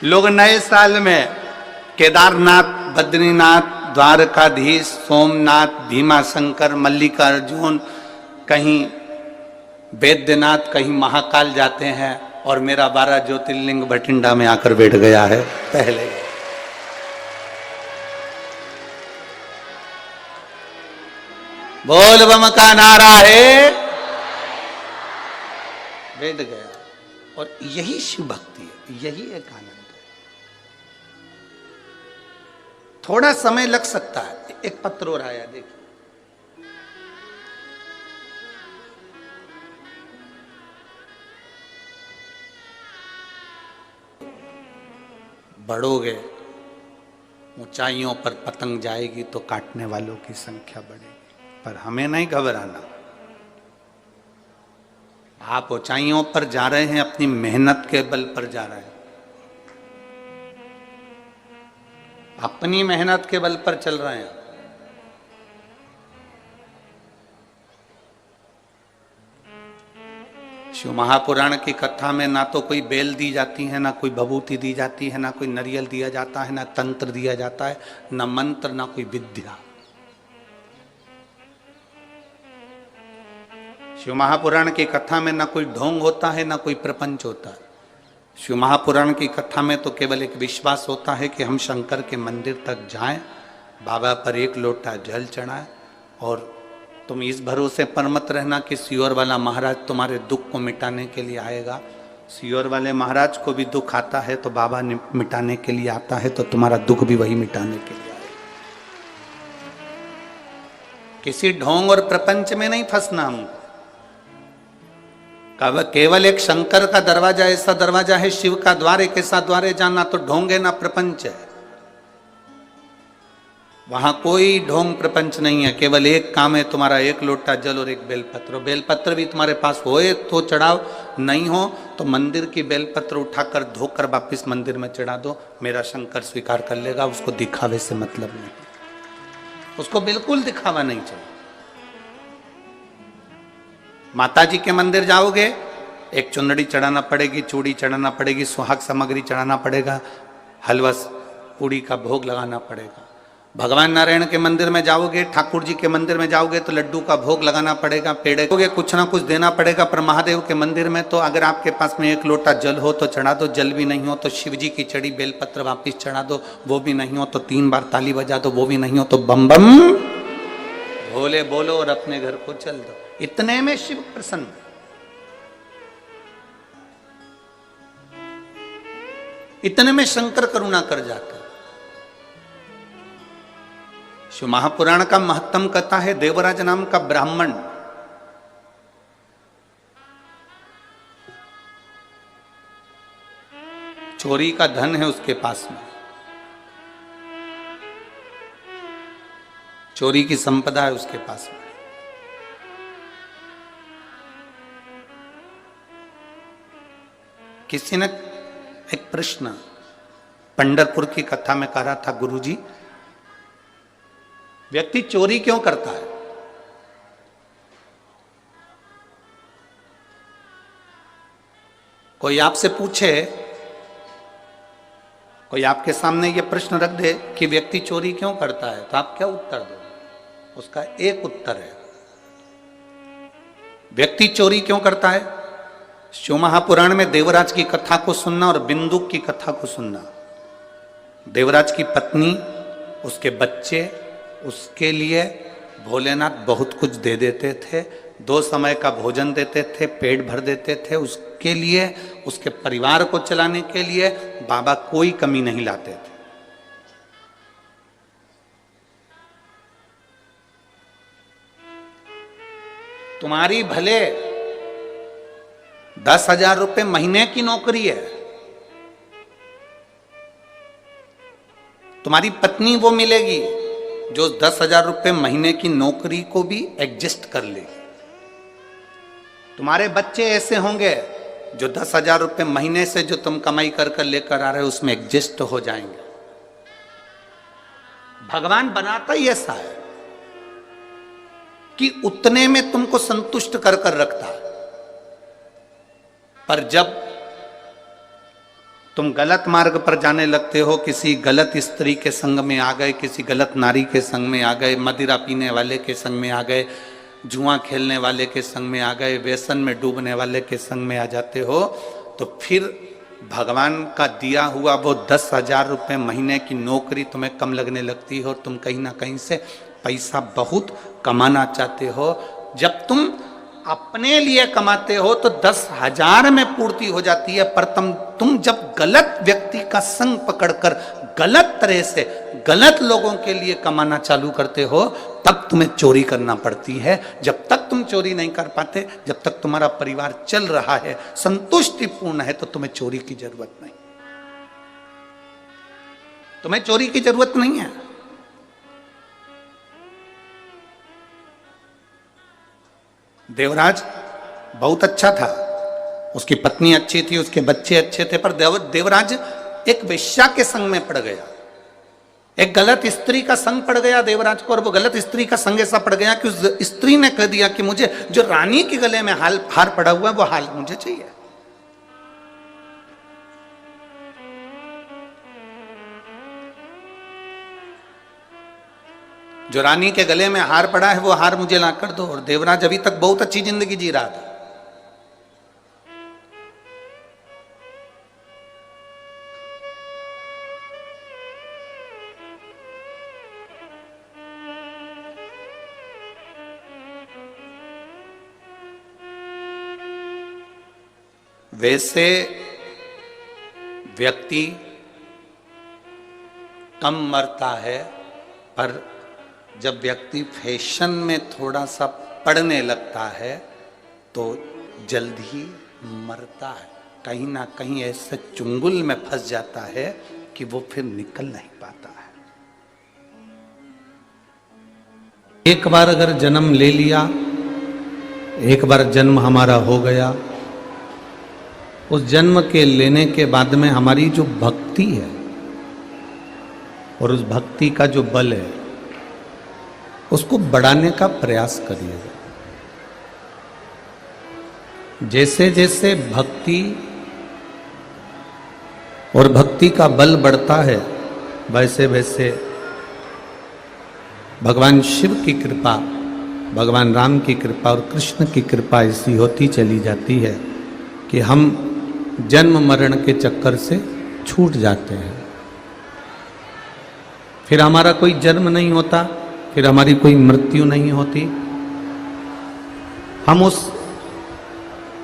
लोग नए साल में केदारनाथ, बद्रीनाथ, द्वारकाधीश, सोमनाथ, भीमाशंकर, मल्लिकार्जुन, कहीं वैद्यनाथ, कहीं महाकाल जाते हैं, और मेरा 12 ज्योतिर्लिंग बठिंडा में आकर बैठ गया है पहले। बोल बम का नारा है, बैठ गया। और यही शिव भक्ति है, यही एक आनंद है। थोड़ा समय लग सकता है। एक पत्र और आया, देखिए। बढ़ोगे, ऊंचाइयों पर पतंग जाएगी तो काटने वालों की संख्या बढ़ेगी, पर हमें नहीं घबराना। आप ऊंचाइयों पर जा रहे हैं, अपनी मेहनत के बल पर जा रहे हैं, अपनी मेहनत के बल पर चल रहे हैं। शिव महापुराण की कथा में ना तो कोई बेल दी जाती है, ना कोई भभूति दी जाती है, ना कोई नारियल दिया जाता है, ना तंत्र दिया जाता है, ना मंत्र, ना कोई विद्या। शिव महापुराण की कथा में ना कोई ढोंग होता है, ना कोई प्रपंच होता है। शिव महापुराण की कथा में तो केवल एक विश्वास होता है कि हम शंकर के मंदिर तक जाएं, बाबा पर एक लोटा जल चढ़ाएं, और तुम इस भरोसे पर मत रहना कि सियोर वाला महाराज तुम्हारे दुख को मिटाने के लिए आएगा। सियोर वाले महाराज को भी दुख आता है तो बाबा मिटाने के लिए आता है, तो तुम्हारा दुख भी वही मिटाने के लिए आएगा। किसी ढोंग और प्रपंच में नहीं फंसना हमको। केवल एक शंकर का दरवाजा ऐसा दरवाजा है, शिव का द्वार एक ऐसा द्वार है जहां ना तो ढोंग है ना प्रपंच है। वहां कोई ढोंग प्रपंच नहीं है, केवल एक काम है, तुम्हारा एक लोटा जल और एक बेलपत्र। बेलपत्र भी तुम्हारे पास होए तो चढ़ाओ, नहीं हो तो मंदिर की बेलपत्र उठाकर धोकर वापिस मंदिर में चढ़ा दो, मेरा शंकर स्वीकार कर लेगा। उसको दिखावे से मतलब नहीं, उसको बिल्कुल दिखावा नहीं चाहिए। माता जी के मंदिर जाओगे, एक चुनरी चढ़ाना पड़ेगी, चूड़ी चढ़ाना पड़ेगी, सुहाग सामग्री चढ़ाना पड़ेगा, हलवा पूड़ी का भोग लगाना पड़ेगा। भगवान नारायण के मंदिर में जाओगे, ठाकुर जी के मंदिर में जाओगे तो लड्डू का भोग लगाना पड़ेगा, पेड़े कुछ ना कुछ देना पड़ेगा। पर महादेव के मंदिर में तो अगर आपके पास में एक लोटा जल हो तो चढ़ा दो, जल भी नहीं हो तो शिव जी की चढ़ी बेलपत्र वापिस चढ़ा दो, वो भी नहीं हो तो 3 बार ताली बजा दो, वो भी नहीं हो तो बम बम भोले बोलो और अपने घर को चल दो। इतने में शिव प्रसन्न। इतने में शंकर करुणा कर जाकर। शिव महापुराण का महत्तम कथा है, देवराज नाम का ब्राह्मण चोरी का धन है उसके पास में, चोरी की संपदा है उसके पास में। किसी ने एक प्रश्न पंढरपुर की कथा में कहा था, गुरुजी व्यक्ति चोरी क्यों करता है? कोई आपसे पूछे, कोई आपके सामने ये प्रश्न रख दे कि व्यक्ति चोरी क्यों करता है, तो आप क्या उत्तर दो? उसका एक उत्तर है, व्यक्ति चोरी क्यों करता है? शिव महापुराण में देवराज की कथा को सुनना और बिंदुक की कथा को सुनना। देवराज की पत्नी, उसके बच्चे, उसके लिए भोलेनाथ बहुत कुछ दे देते थे, 2 समय का भोजन देते थे, पेट भर देते थे। उसके लिए, उसके परिवार को चलाने के लिए बाबा कोई कमी नहीं लाते थे। तुम्हारी भले 10,000 रुपए महीने की नौकरी है, तुम्हारी पत्नी वो मिलेगी जो 10,000 रुपए महीने की नौकरी को भी एडजस्ट कर लेगी। तुम्हारे बच्चे ऐसे होंगे जो 10,000 रुपए महीने से जो तुम कमाई कर कर लेकर आ रहे हो उसमें एडजस्ट हो जाएंगे। भगवान बनाता ही ऐसा है कि उतने में तुमको संतुष्ट कर कर रखता है। पर जब तुम गलत मार्ग पर जाने लगते हो, किसी गलत स्त्री के संग में आ गए, किसी गलत नारी के संग में आ गए, मदिरा पीने वाले के संग में आ गए, जुआ खेलने वाले के संग में आ गए, व्यसन में डूबने वाले के संग में आ जाते हो, तो फिर भगवान का दिया हुआ वो 10,000 रुपये महीने की नौकरी तुम्हें कम लगने लगती हो, तुम कहीं ना कहीं से पैसा बहुत कमाना चाहते हो। जब तुम अपने लिए कमाते हो तो 10,000 में पूर्ति हो जाती है, पर तुम जब गलत व्यक्ति का संग पकड़कर गलत तरह से गलत लोगों के लिए कमाना चालू करते हो, तब तुम्हें चोरी करना पड़ती है। जब तक तुम चोरी नहीं कर पाते, जब तक तुम्हारा परिवार चल रहा है, संतुष्टिपूर्ण है, तो तुम्हें चोरी की जरूरत नहीं, तुम्हें चोरी की जरूरत नहीं है। देवराज बहुत अच्छा था, उसकी पत्नी अच्छी थी, उसके बच्चे अच्छे थे, पर देवराज एक वेश्या के संग में पड़ गया, एक गलत स्त्री का संग पड़ गया देवराज को। और वो गलत स्त्री का संग ऐसा पड़ गया कि उस स्त्री ने कह दिया कि मुझे जो रानी के गले में हार पड़ा हुआ है वो हार मुझे चाहिए। जो रानी के गले में हार पड़ा है वो हार मुझे ला कर दो। और देवराज अभी तक बहुत अच्छी जिंदगी जी रहा था, वैसे व्यक्ति कम मरता है, पर जब व्यक्ति फैशन में थोड़ा सा पड़ने लगता है तो जल्द ही मरता है, कहीं ना कहीं ऐसे चुंगल में फंस जाता है कि वो फिर निकल नहीं पाता है। एक बार अगर जन्म ले लिया, एक बार जन्म हमारा हो गया, उस जन्म के लेने के बाद में हमारी जो भक्ति है और उस भक्ति का जो बल है, उसको बढ़ाने का प्रयास करिएगा। जैसे जैसे भक्ति और भक्ति का बल बढ़ता है, वैसे वैसे भगवान शिव की कृपा, भगवान राम की कृपा और कृष्ण की कृपा ऐसी होती चली जाती है कि हम जन्म मरण के चक्कर से छूट जाते हैं। फिर हमारा कोई जन्म नहीं होता, फिर हमारी कोई मृत्यु नहीं होती, हम उस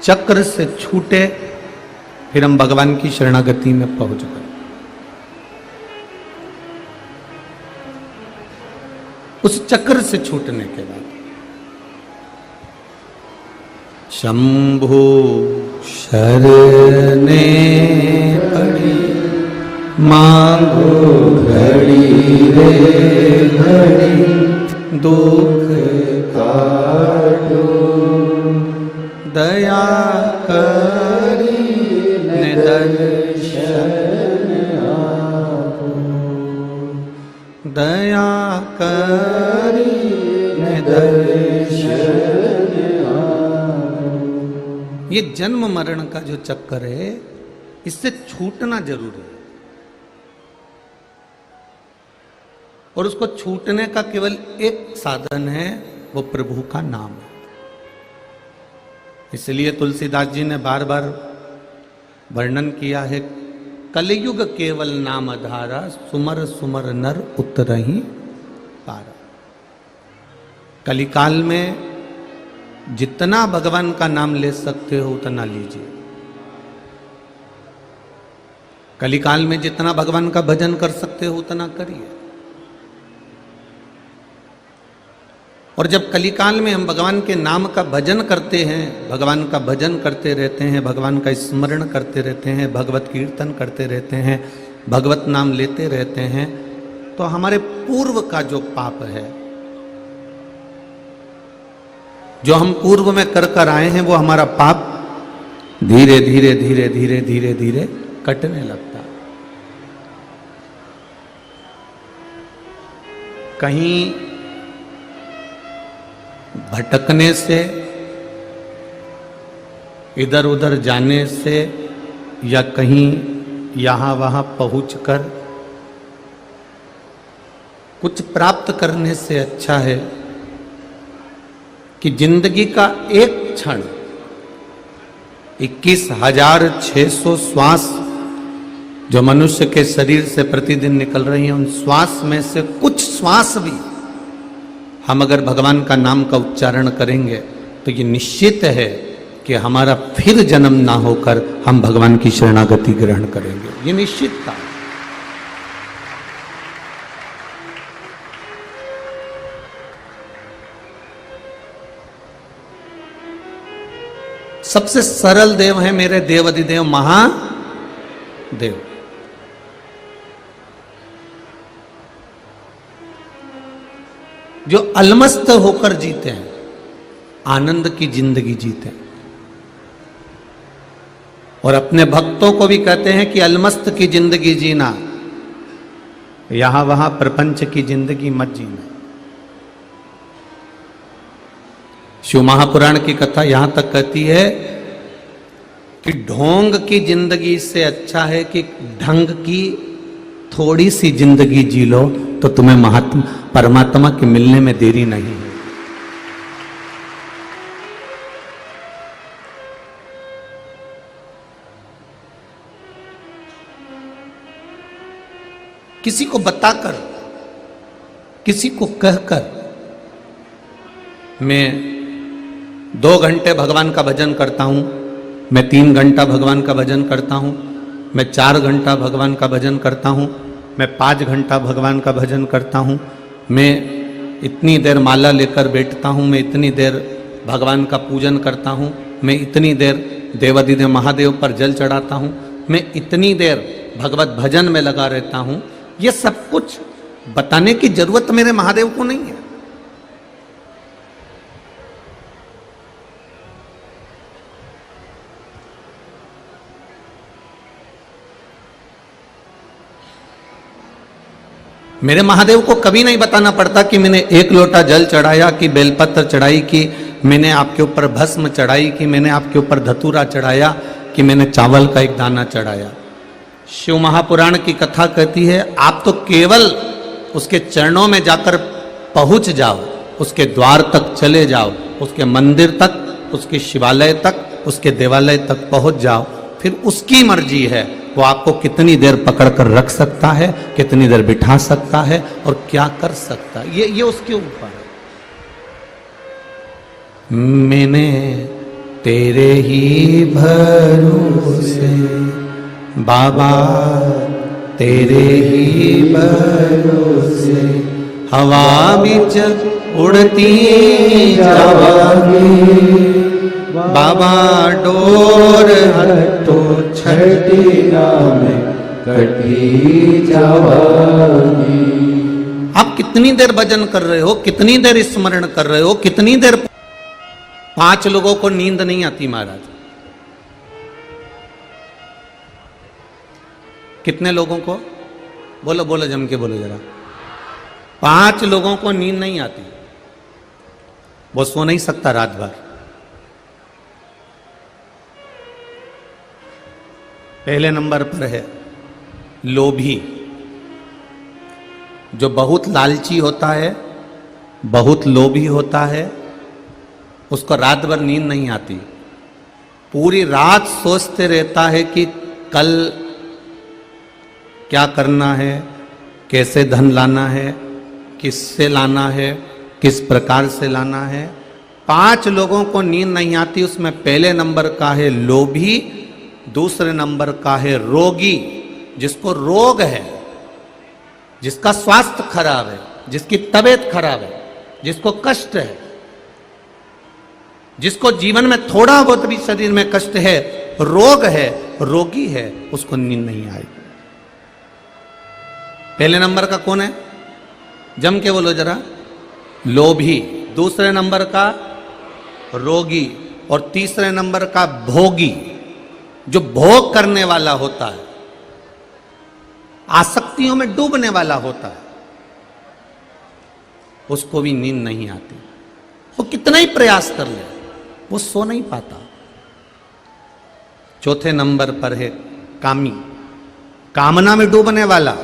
चक्र से छूटे, फिर हम भगवान की शरणागति में पहुंच गए। उस चक्र से छूटने के बाद शंभु शरणे पड़ी मांगो घड़ी रे घड़ी, दुख काटो दया करी ने दर्शन आपो, दया करी ने दर्शन। ये जन्म मरण का जो चक्कर है, इससे छूटना जरूरी है, और उसको छूटने का केवल एक साधन है, वो प्रभु का नाम है। इसलिए तुलसीदास जी ने बार बार वर्णन किया है, कलयुग केवल नाम धारा, सुमर सुमर नर उतरहि पारा। कलिकाल में जितना भगवान का नाम ले सकते हो उतना लीजिए। कलिकाल में जितना भगवान का भजन कर सकते हो उतना करिए। और जब कलिकाल में हम भगवान के नाम का भजन करते हैं, भगवान का भजन करते रहते हैं, भगवान का स्मरण करते रहते हैं, भगवत कीर्तन करते रहते हैं, भगवत नाम लेते रहते हैं, तो हमारे पूर्व का जो पाप है, जो हम पूर्व में कर कर आए हैं, वो हमारा पाप धीरे धीरे धीरे धीरे धीरे धीरे कटने लगता है। कहीं भटकने से, इधर उधर जाने से, या कहीं यहाँ वहाँ पहुँचकर कुछ प्राप्त करने से अच्छा है कि जिंदगी का एक क्षण 21,600 श्वास जो मनुष्य के शरीर से प्रतिदिन निकल रही हैं, उन श्वास में से कुछ श्वास भी हम अगर भगवान का नाम का उच्चारण करेंगे तो ये निश्चित है कि हमारा फिर जन्म ना होकर हम भगवान की शरणागति ग्रहण करेंगे। ये निश्चित था। सबसे सरल देव है मेरे देव अधिदेव महादेव। जो अलमस्त होकर जीते हैं, आनंद की जिंदगी जीते हैं, और अपने भक्तों को भी कहते हैं कि अलमस्त की जिंदगी जीना, यहां वहां प्रपंच की जिंदगी मत जीना। शिव महापुराण की कथा यहां तक कहती है कि ढोंग की जिंदगी से अच्छा है कि ढंग की थोड़ी सी जिंदगी जी लो, तो तुम्हें महात्मा परमात्मा के मिलने में देरी नहीं है। किसी को बताकर, किसी को कहकर मैं 2 घंटे भगवान का भजन करता हूं, मैं 3 घंटा भगवान का भजन करता हूं, मैं 4 घंटा भगवान का भजन करता हूं, मैं 5 घंटा भगवान का भजन करता हूं, मैं इतनी देर माला लेकर बैठता हूं, मैं इतनी देर भगवान का पूजन करता हूं, मैं इतनी देर देवाधिदेव महादेव पर जल चढ़ाता हूं, मैं इतनी देर भगवत भजन में लगा रहता हूं। ये सब कुछ बताने की जरूरत मेरे महादेव को नहीं है। मेरे महादेव को कभी नहीं बताना पड़ता कि मैंने 1 लोटा जल चढ़ाया, कि बेलपत्र चढ़ाई, कि मैंने आपके ऊपर भस्म चढ़ाई, कि मैंने आपके ऊपर धतूरा चढ़ाया, कि मैंने चावल का एक दाना चढ़ाया। शिव महापुराण की कथा कहती है आप तो केवल उसके चरणों में जाकर पहुंच जाओ, उसके द्वार तक चले जाओ, उसके मंदिर तक, उसके शिवालय तक, उसके देवालय तक पहुंच जाओ, फिर उसकी मर्जी है वो आपको कितनी देर पकड़कर रख सकता है, कितनी देर बिठा सकता है और क्या कर सकता है, ये उसके ऊपर है। मैंने तेरे ही भरोसे बाबा, तेरे ही भरोसे हवा बिच उड़ती जावांगी, बाबा डोर हटो छठी नाम कटी जावांगी। आप कितनी देर भजन कर रहे हो, कितनी देर स्मरण कर रहे हो, कितनी देर। 5 लोगों को नींद नहीं आती महाराज। कितने लोगों को? बोलो बोलो, जम के बोलो जरा। 5 लोगों को नींद नहीं आती, वो सो नहीं सकता रात भर। पहले नंबर पर है लोभी, जो बहुत लालची होता है, बहुत लोभी होता है, उसको रात भर नींद नहीं आती। पूरी रात सोचते रहता है कि कल क्या करना है, कैसे धन लाना है, किससे लाना है, किस प्रकार से लाना है। 5 लोगों को नींद नहीं आती, उसमें पहले नंबर का है लोभी, दूसरे नंबर का है रोगी, जिसको रोग है, जिसका स्वास्थ्य खराब है, जिसकी तबीयत खराब है, जिसको कष्ट है, जिसको जीवन में थोड़ा बहुत भी शरीर में कष्ट है, रोग है, रोगी है, उसको नींद नहीं आएगी। पहले नंबर का कौन है? जम के बोलो जरा। लोभी, दूसरे नंबर का रोगी, और तीसरे नंबर का भोगी, जो भोग करने वाला होता है, आसक्तियों में डूबने वाला होता है, उसको भी नींद नहीं आती। वो कितना ही प्रयास कर ले, वो सो नहीं पाता। चौथे नंबर पर है कामी, कामना में डूबने वाला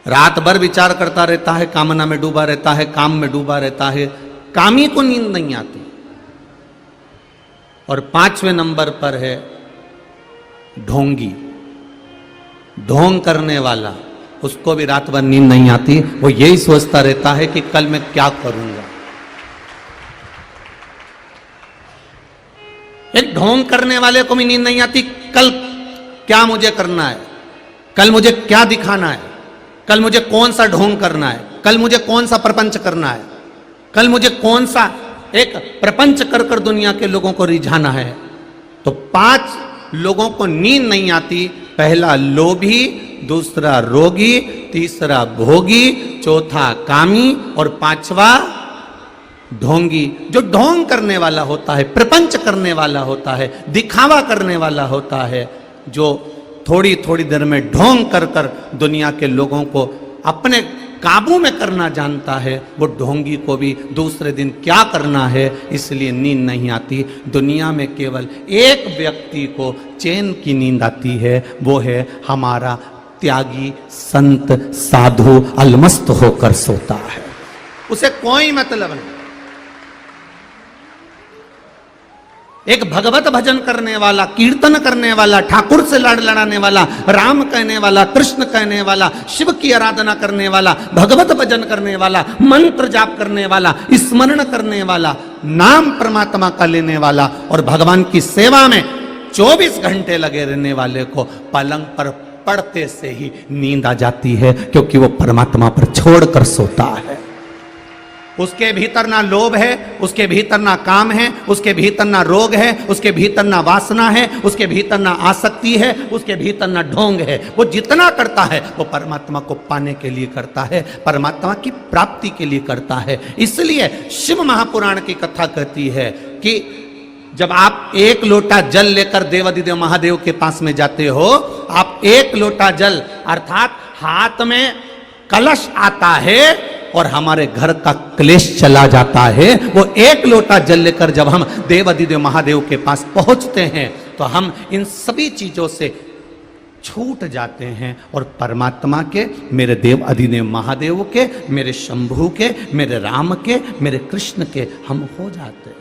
रात भर विचार करता रहता है, कामना में डूबा रहता है, काम में डूबा रहता है, कामी को नींद नहीं आती। और 5वें नंबर पर है ढोंगी, ढोंग करने वाला, उसको भी रात भर नींद नहीं आती, वो यही सोचता रहता है कि कल मैं क्या करूंगा। एक ढोंग करने वाले को भी नींद नहीं आती, कल क्या मुझे करना है, कल मुझे क्या दिखाना है, कल मुझे कौन सा ढोंग करना है, कल मुझे कौन सा प्रपंच करना है, कल मुझे कौन सा एक प्रपंच कर कर दुनिया के लोगों को रिझाना है। तो 5 लोगों को नींद नहीं आती। पहला लोभी, दूसरा रोगी, तीसरा भोगी, चौथा कामी और 5वां ढोंगी। जो ढोंग करने वाला होता है, प्रपंच करने वाला होता है, दिखावा करने वाला होता है, जो थोड़ी थोड़ी देर में ढोंग कर कर दुनिया के लोगों को अपने काबू में करना जानता है, वो ढोंगी को भी दूसरे दिन क्या करना है इसलिए नींद नहीं आती। दुनिया में केवल एक व्यक्ति को चैन की नींद आती है, वो है हमारा त्यागी संत साधु अलमस्त होकर सोता है, उसे कोई मतलब नहीं। एक भगवत भजन करने वाला, कीर्तन करने वाला, ठाकुर से लड़ लड़ाने वाला, राम कहने वाला, कृष्ण कहने वाला, शिव की आराधना करने वाला, भगवत भजन करने वाला, मंत्र जाप करने वाला, स्मरण करने वाला, नाम परमात्मा का लेने वाला और भगवान की सेवा में 24 घंटे लगे रहने वाले को पलंग पर पड़ते से ही नींद आ जाती है, क्योंकि वो परमात्मा पर छोड़कर सोता है। उसके भीतर ना लोभ है, उसके भीतर ना काम है, उसके भीतर ना रोग है, उसके भीतर ना वासना है, उसके भीतर ना आसक्ति है, उसके भीतर ना ढोंग है। वो जितना करता है वो परमात्मा को पाने के लिए करता है, परमात्मा की प्राप्ति के लिए करता है। इसलिए शिव महापुराण की कथा कहती है कि जब आप 1 लोटा जल लेकर देवाधिदेव महादेव के पास में जाते हो, आप 1 लोटा जल अर्थात हाथ में कलश आता है और हमारे घर का क्लेश चला जाता है। वो 1 लोटा जल लेकर जब हम देवाधिदेव महादेव के पास पहुंचते हैं तो हम इन सभी चीजों से छूट जाते हैं और परमात्मा के, मेरे देव अधिदेव महादेव के, मेरे शंभु के, मेरे राम के, मेरे कृष्ण के हम हो जाते हैं।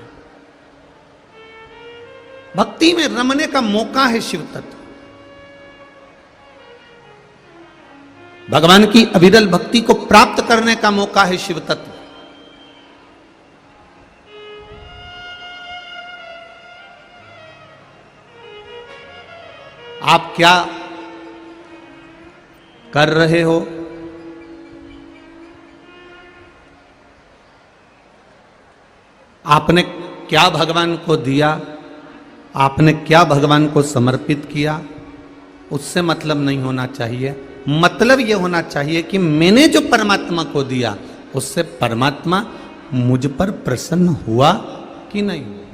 भक्ति में रमने का मौका है शिव तत्व। भगवान की अविरल भक्ति को प्राप्त करने का मौका है शिव तत्व। आप क्या कर रहे हो? आपने क्या भगवान को दिया? आपने क्या भगवान को समर्पित किया? उससे मतलब नहीं होना चाहिए। मतलब यह होना चाहिए कि मैंने जो परमात्मा को दिया उससे परमात्मा मुझ पर प्रसन्न हुआ कि नहीं हुआ।